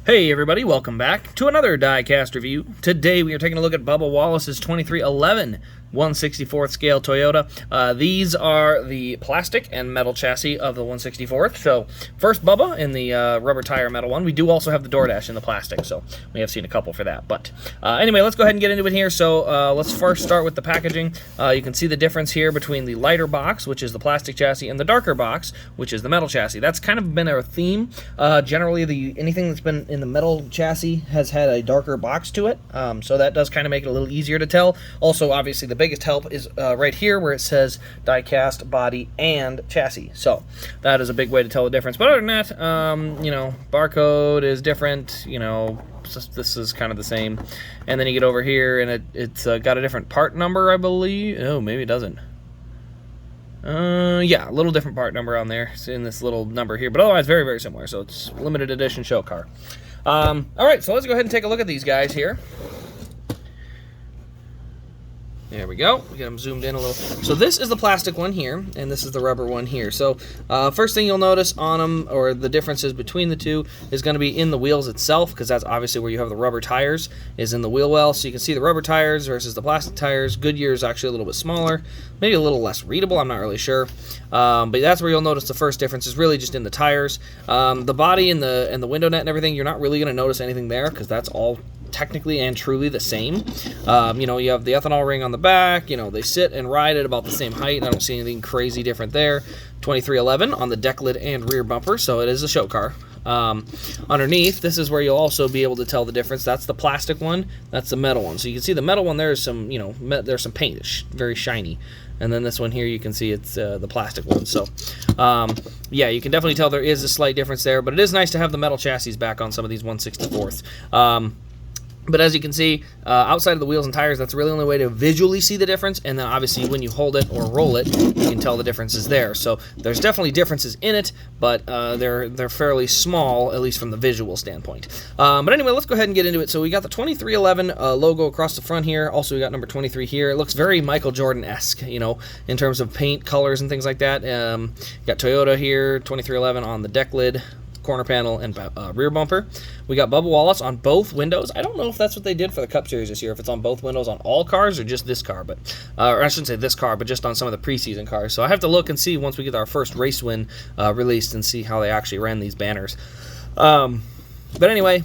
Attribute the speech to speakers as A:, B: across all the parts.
A: Hey everybody, welcome back to another Diecast review. Today we are taking a look at Bubba Wallace's 2311 1/64th scale Toyota. These are the plastic and metal chassis of the 1/64th. So first Bubba in the rubber tire metal one. We do also have the door dash in the plastic, so we have seen a couple for that. But anyway, let's go ahead and get into it here. So let's first start with the packaging. You can see the difference here between the lighter box, which is the plastic chassis, and the darker box, which is the metal chassis. That's kind of been our theme. Generally, anything that's been in the metal chassis has had a darker box to it, so that does kind of make it a little easier to tell. Also, obviously, the biggest help is right here where it says Diecast body and chassis. So that is a big way to tell the difference. But other than that, you know, barcode is different. You know, this is kind of the same. And then you get over here, and it's got a different part number, I believe. Oh, maybe it doesn't. Yeah, a little different part number on there. It's in this little number here, but otherwise very, very similar. So it's limited edition Showcar. All right, so let's go ahead and take a look at these guys here. There we go. We get them zoomed in a little. So this is the plastic one here, and this is the rubber one here. So first thing you'll notice on them, or the differences between the two, is going to be in the wheels itself, because that's obviously where you have the rubber tires, is in the wheel well. So you can see the rubber tires versus the plastic tires. Goodyear is actually a little bit smaller, maybe a little less readable. I'm not really sure, but that's where you'll notice the first difference is really just in the tires. The body and the window net and everything, you're not really going to notice anything there, because that's all technically and truly the same. You know, you have the ethanol ring on the back. You know, they sit and ride at about the same height. I don't see anything crazy different there. 2311 on the deck lid and rear bumper, so it is a show car. Underneath, this is where you'll also be able to tell the difference. That's the plastic one, that's the metal one. So you can see the metal one, there's some, you know, there's some paint. It's very shiny. And then this one here, you can see it's the plastic one. So, yeah, you can definitely tell there is a slight difference there, but it is nice to have the metal chassis back on some of these 1/64th. But as you can see, outside of the wheels and tires, that's really the only way to visually see the difference. And then obviously when you hold it or roll it, you can tell the differences there. So there's definitely differences in it, but they're fairly small, at least from the visual standpoint. But anyway, let's go ahead and get into it. So we got the 2311 logo across the front here. Also, we got number 23 here. It looks very Michael Jordan-esque, you know, in terms of paint, colors, and things like that. You got Toyota here, 2311 on the deck lid, corner panel, and rear bumper. We got Bubba Wallace on both windows. I don't know if that's what they did for the Cup Series this year, if it's on both windows on all cars or just this car, but or I shouldn't say this car, but just on some of the preseason cars. So I have to look and see once we get our first race win released and see how they actually ran these banners. But anyway,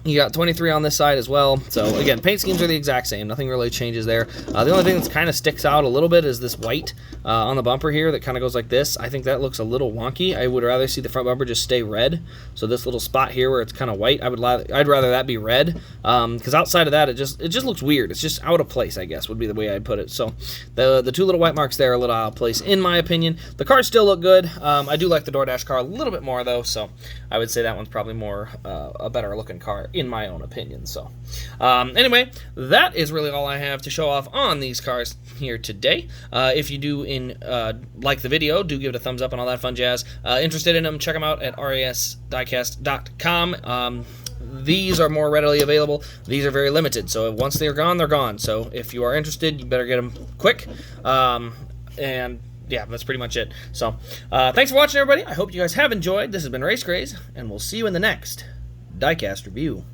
A: you got 23 on this side as well. So again, paint schemes are the exact same. Nothing really changes there. The only thing that kind of sticks out a little bit is this white on the bumper here that kind of goes like this. I think that looks a little wonky. I would rather see the front bumper just stay red. So this little spot here where it's kind of white, I'd rather that be red. Because outside of that, it just looks weird. It's just out of place, I guess, would be the way I'd put it. So the two little white marks there are a little out of place, in my opinion. The cars still look good. I do like the DoorDash car a little bit more, though. So I would say that one's probably more a better looking car, in my own opinion. So anyway, that is really all I have to show off on these cars here today. If you do like the video, do give it a thumbs up and all that fun jazz. Interested in them, check them out at rasdiecast.com. These are more readily available. These are very limited, so once they're gone, they're gone. So if you are interested, you better get them quick. And yeah, that's pretty much it. So thanks for watching, everybody. I hope you guys have enjoyed. This has been Race Craze, and we'll see you in the next Diecast review.